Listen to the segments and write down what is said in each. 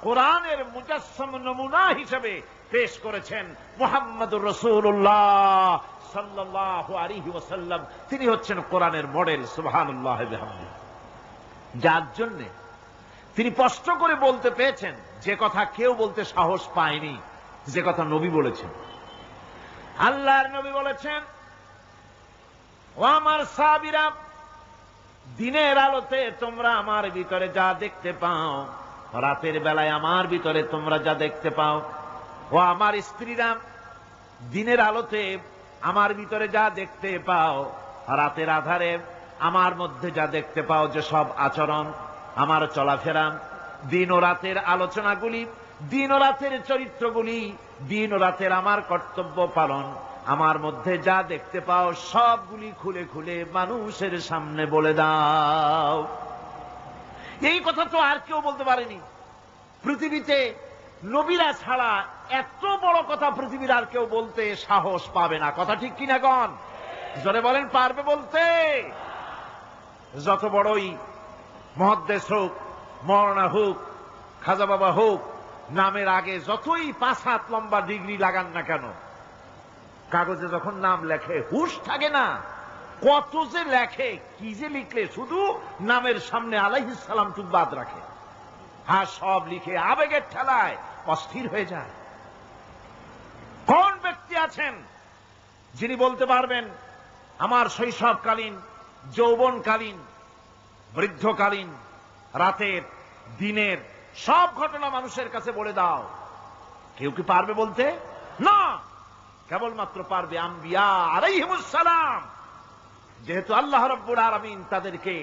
কোরআনের মুজাসসাম নমুনা হিসেবে পেশ করেছেন মুহাম্মদুর রাসূলুল্লাহ সাল্লাল্লাহু আলাইহি ওয়াসাল্লাম। তিনি হচ্ছেন কোরআনের মডেল। সুবহানাল্লাহ বিহামদিহি। যার জন্য তিনি স্পষ্ট করে বলতে পেরেছেন যে কথা কেউ বলতে সাহস পায়নি, যে কথা নবী বলেছেন। আল্লাহর নবী বলেছেন, ও আমার সাহাবীরা, দিনের আলোতে তোমরা আমার ভিতরে যা দেখতে পাও, রাতের বেলায় আমার ভিতরে তোমরা যা দেখতে পাও। ও আমার স্ত্রীরা, দিনের আলোতে আমার ভিতরে যা দেখতে পাও, রাতের আধারে আমার মধ্যে যা দেখতে পাও, যে সব আচরণ, আমার চলাফেরা, দিন ও রাতের আলোচনাগুলি, দিন ও রাতের চরিত্রগুলি, দিন ও রাতের আমার কর্তব্য পালন, আমার মধ্যে যা দেখতে পাও সবগুলি খুলে খুলে মানুষের সামনে বলে দাও। এই কথা তো আর কেউ বলতে পারেনি পৃথিবীতে। নবীরা ছাড়া এত বড় কথা পৃথিবীর আর কেউ বলতে সাহস পাবে না। কথা ঠিক কিনা গণ? জোরে বলেন, পারবে বলতে? যত বড়ই মুহাদ্দিস হোক, মাওলানা হোক, খাজা বাবা হোক, নামের আগে যতই 5 হাত লম্বা ডিগ্রি লাগান না কেন, কাগজে যখন নাম লেখে হুঁশ থাকে না। কত যে লেখে, কি যে লিখলে, শুধু নামের সামনে আলাইহিস সালাম টুক বাদ রাখে। হ্যাঁ, সব লিখে আবেগের ঠেলায় অস্থির হয়ে যায়। কোন ব্যক্তি আছেন যিনি বলতে পারবেন আমার শৈশবকালীন, যৌবনকালীন, বৃদ্ধকালীন, রাতের, দিনের সব ঘটনা মানুষের কাছে বলে দাও? কেউ কি পারবে বলতে? না, কেবলমাত্র পারবে আম্বিয়া আলাইহিমুস সালাম। যেহেতু আল্লাহ রাব্বুল আলামিন তাদেরকে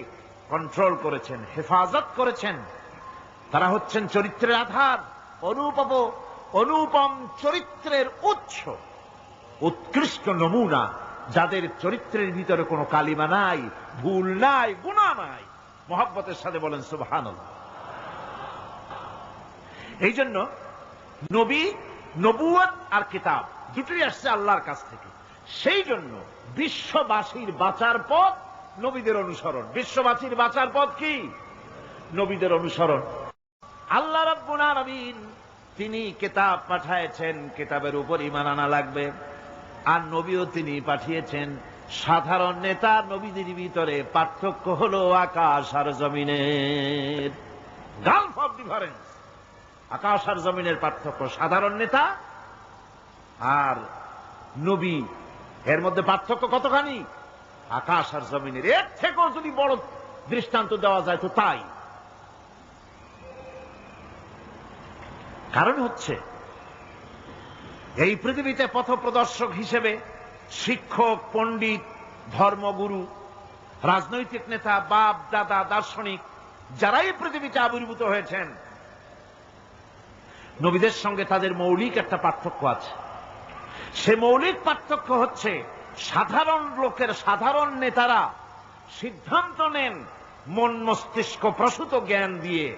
কন্ট্রোল করেছেন, হেফাজত করেছেন, তারা হচ্ছেন চরিত্রের আধার, অনুপম চরিত্রের উৎস, উৎকৃষ্ট নমুনা, যাদের চরিত্রের ভিতরে কোনো কালিমা নাই, ভুল নাই, গুনাহ নাই। মহব্বতের সাথে বলেন সুবহানাল্লাহ। এই জন্য নবী, নবুয়ত আর কিতাব দুটোই আসছে আল্লাহর কাছ থেকে। সেই জন্য বিশ্ববাসীর বাঁচার পথ নবীদের অনুসরণ। বিশ্ববাসীর বাঁচার পথ কি? নবীদের অনুসরণ। আল্লাহ রাব্বুল আলামিন তিনি কিতাব পাঠিয়েছেন, কিতাবের উপর ঈমান আনা লাগবে। আর নবীও তিনি পাঠিয়েছেন। সাধারণ নেতা নবীদের ভিতরে পার্থক্য হলো আকাশ আর জমিনের। গালফ অফ ডিফারেন্স, আকাশ আর জমিনের পার্থক্য। সাধারণ নেতা আর নবী, এর মধ্যে পার্থক্য কতখানি? আকাশ আর জমিনের। এর থেকেও যদি বড় দৃষ্টান্ত দেওয়া যায় তো তাই। কারণ হচ্ছে এই পৃথিবীতে পথপ্রদর্শক হিসেবে শিক্ষক, পণ্ডিত, ধর্মগুরু, রাজনৈতিক নেতা, বাপ দাদা, দার্শনিক, যারাই পৃথিবীতে আবির্ভূত হয়েছেন, নবীদের সঙ্গে তাদের মৌলিক একটা পার্থক্য আছে। সে মৌলিক পার্থক্য হচ্ছে সাধারণ লোকের, সাধারণ নেতারা সিদ্ধান্ত নেন মন মস্তিষ্ক প্রসূত জ্ঞান দিয়ে।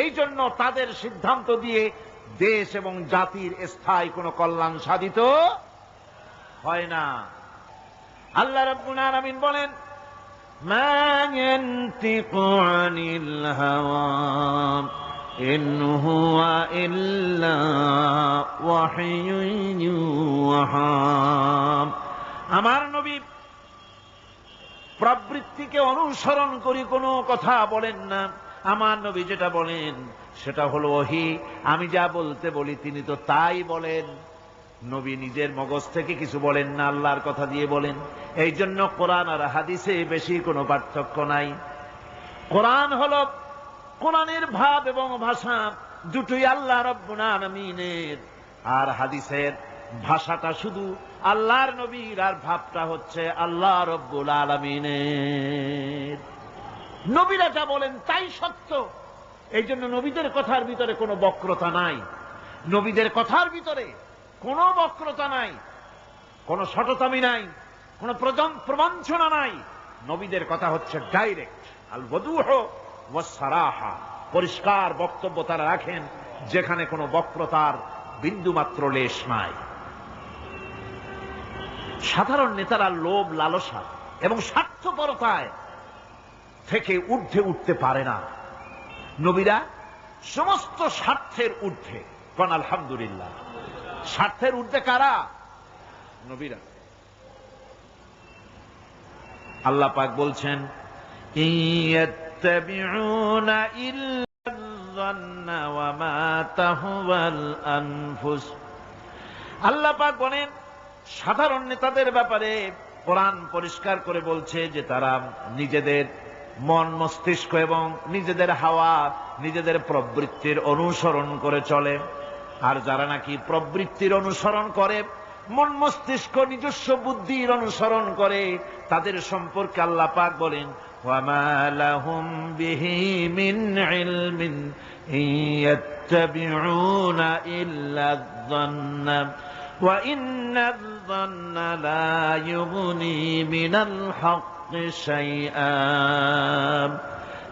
এই জন্য তাদের সিদ্ধান্ত দিয়ে দেশ এবং জাতির স্থায়ী কোনো কল্যাণ সাধিত হয় না। আল্লাহ রাব্বুল আলামিন বলেন, মা ইয়ানতিকু আনিল হাওয়া ইন হুয়া ইল্লা ওয়াহয়ুন ইউহা। আমার নবী প্রবৃত্তিকে অনুসরণ করে কোনো কথা বলেন না। আমার নবী যেটা বলেন সেটা হলো ওহী। আমি যা বলতে বলি তিনি তো তাই বলেন। নবী নিজের মগজ থেকে কিছু বলেন না, আল্লাহর কথা দিয়ে বলেন। এই জন্য কোরআন আর হাদিসে বেশি কোনো পার্থক্য নাই। কোরআন হলো, কোরআনের ভাব এবং ভাষা দুটোই আল্লাহ রাব্বুল আলামিনের, আর হাদিসের ভাষাটা শুধু আল্লাহর নবীর, আর ভাবটা হচ্ছে আল্লাহ রাব্বুল আলামিনের। নবীরা যা বলেন তাই সত্য। এই জন্য নবীদের কথার ভিতরে কোনো বক্রতা নাই। নবীদের কথার ভিতরে কোনো বক্রতা নাই, কোনো শটতামি নাই, কোনো প্রবঞ্চনা নাই। নবীদের কথা হচ্ছে ডাইরেক্ট, আল ওয়াদুহ ওয়াস সারাহা, পরিষ্কার বক্তব্য তারা রাখেন, যেখানে কোনো বক্রতার বিন্দুমাত্র লেশ নাই। সাধারণ নেতারা লোভ, লালসা এবং স্বার্থপরতায় থেকে ঊর্ধ্বে উঠতে পারে না। নবীরা সমস্ত স্বার্থের ঊর্ধ্বে। কোন আলহামদুলিল্লাহ। স্বার্থের ঊর্ধ্বে কারা? নবীরা। আল্লাহ পাক বলছেন, ইয়াত্তাবিউনা ইল্লা যান্না ওয়া মা তাহওয়াল আনফুস। আল্লাহ পাক বলেন সাধারণ নেতাদের ব্যাপারে কোরআন পরিষ্কার করে বলছে যে তারা নিজেদের মন মস্তিষ্ক এবং নিজেদের হাওয়া, নিজেদের প্রবৃত্তির অনুসরণ করে চলে। আর যারা নাকি প্রবৃত্তির অনুসরণ করে, মন মস্তিষ্ক নিজস্ব বুদ্ধির অনুসরণ করে, তাদের সম্পর্কে আল্লাহ পাক বলেন, ওয়ামা লাহুম বিহি মিন ইলমিন ইয়াত্তাবিউনা ইল্লা যান্না ওয়া ইন্নায-যান্না লা ইউগনি মিনাল হক্কি শাইআ।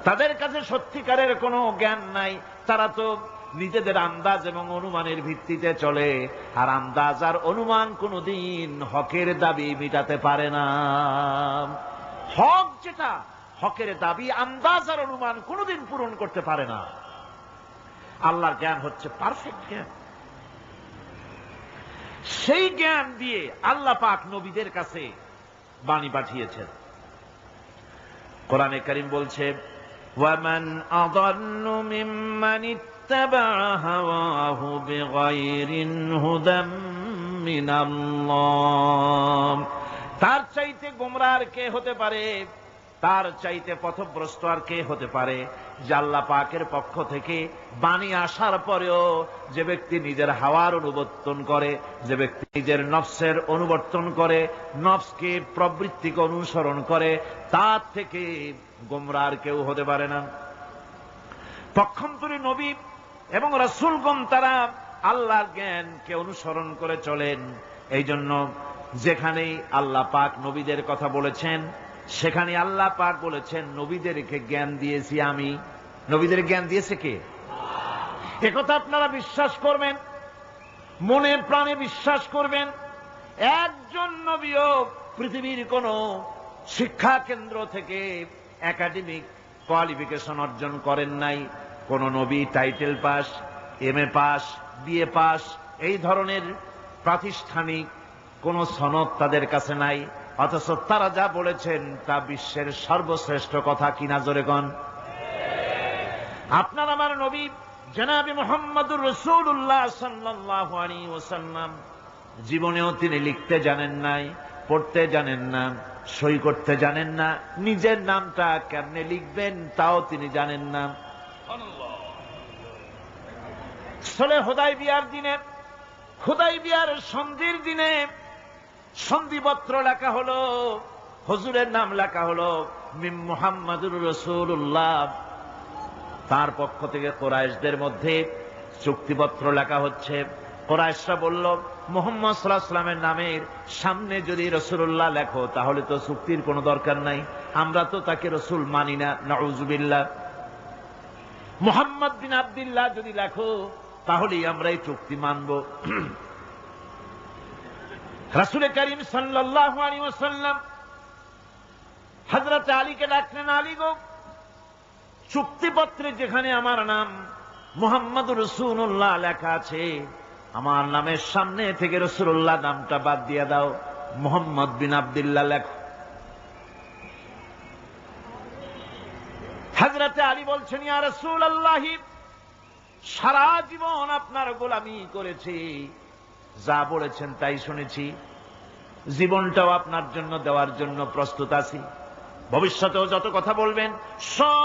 তাদের কাছে সত্যিকারের কোনো জ্ঞান নাই, তারা তো নিজেদের আন্দাজ এবং অনুমানের ভিত্তিতে চলে। আর আন্দাজ আর অনুমান কোনদিন হকের দাবি মিটাতে পারে না। হক যেটা, হকের দাবি আন্দাজ আর অনুমান কোনদিন পূরণ করতে পারে না। আল্লাহর জ্ঞান হচ্ছে পারফেক্ট জ্ঞান। সেই জ্ঞান দিয়ে আল্লাহ পাক নবীদের কাছে বাণী পাঠিয়েছেন। কোরআনে কারীম বলছে, ওয়ামান আযাল্লু মিম্মান ইত্তাবা'a হাওয়াহু বিগাইরি হুদাম মিনাল্লাহ। তার চাইতে গোমরাহ আর কে হতে পারে? তার চাইতে পথভ্রষ্ট আর কে হতে পারে? যে আল্লাহ পাকের পক্ষ থেকে বাণী আসার পরেও যে ব্যক্তি নিজের হাওয়ার অনুবর্তন করে, যে ব্যক্তি নিজের নফসের অনুবর্তন করে, নফসকে প্রবৃত্তিকে অনুসরণ করে, তার থেকে গোমরাহ আর কেউ হতে পারে না। পক্ষান্তরে নবী এবং রাসূলগণ তারা আল্লাহর জ্ঞানকে অনুসরণ করে চলেন। এই জন্য যেখানেই আল্লাহ পাক নবীদের কথা বলেছেন, সেখানে আল্লাহ পাক বলেছেন নবীদেরকে জ্ঞান দিয়েছি আমি। নবীদের জ্ঞান দিয়েছে কে? একথা আপনারা বিশ্বাস করবেন, মনে প্রাণে বিশ্বাস করবেন। একজন নবীও পৃথিবীর কোন শিক্ষা কেন্দ্র থেকে একাডেমিক কোয়ালিফিকেশন অর্জন করেন নাই। কোন নবী title pass, MA pass, BA pass, এই ধরনের প্রাতিষ্ঠানিক কোন সনদ তাদের কাছে নাই। অথচ তারা যা বলেছেন তা বিশ্বের সর্বশ্রেষ্ঠ কথা। কিনা জোরে গণ? আপনার আমার নবী জনাবে মুহাম্মদুর রাসূলুল্লাহ সাল্লাল্লাহু আলাইহি ওয়াসাল্লাম জীবনেও তিনি লিখতে জানেন নাই, পড়তে জানেন না, সই করতে জানেন না, নিজের নামটা কেমনে লিখবেন তাও তিনি জানেন না। সুলহ হুদায়বিয়ার দিনে, হুদায়বিয়ার সন্ধির দিনে সন্ধিপত্র লেখা হলো, হুজুরের নাম লেখা হলো মিন মুহাম্মাদুর রাসূলুল্লাহ। তার পক্ষ থেকে কুরাইশদের মধ্যে চুক্তিপত্র লেখা হচ্ছে। কুরাইশরা বলল, মুহাম্মদ সাল্লাল্লাহু আলাইহি ওয়াসাল্লামের নামের সামনে যদি রাসূলুল্লাহ লেখো তাহলে তো চুক্তির কোনো দরকার নাই, আমরা তো তাকে রাসূল মানি না, নাউযুবিল্লাহ। মুহাম্মদ বিন আব্দুল্লাহ যদি লেখো তাহলেই আমরা এই চুক্তি মানব। রাসূল করিম সাল্লাল্লাহু আলাইহি ওয়াসাল্লাম হযরত আলীকে ডাকলেন, আলী গো, চুক্তিপত্রে যেখানে আমার নাম মুহাম্মদুর রাসূলুল্লাহ লেখা আছে, আমার নামের সামনে থেকে রাসূলুল্লাহ নামটা বাদ দিয়ে দাও, মুহাম্মদ বিন আব্দুল্লাহ লেখো। হযরত আলী বলছেন, ইয়া রাসূলুল্লাহ, সারা জীবন আপনার গোলামি করেছি, যা বলেছেন তাই শুনেছি, জীবনটাও আপনার জন্য দেওয়ার জন্য প্রস্তুত আছি, ভবিষ্যতেও যত কথা বলবেন সব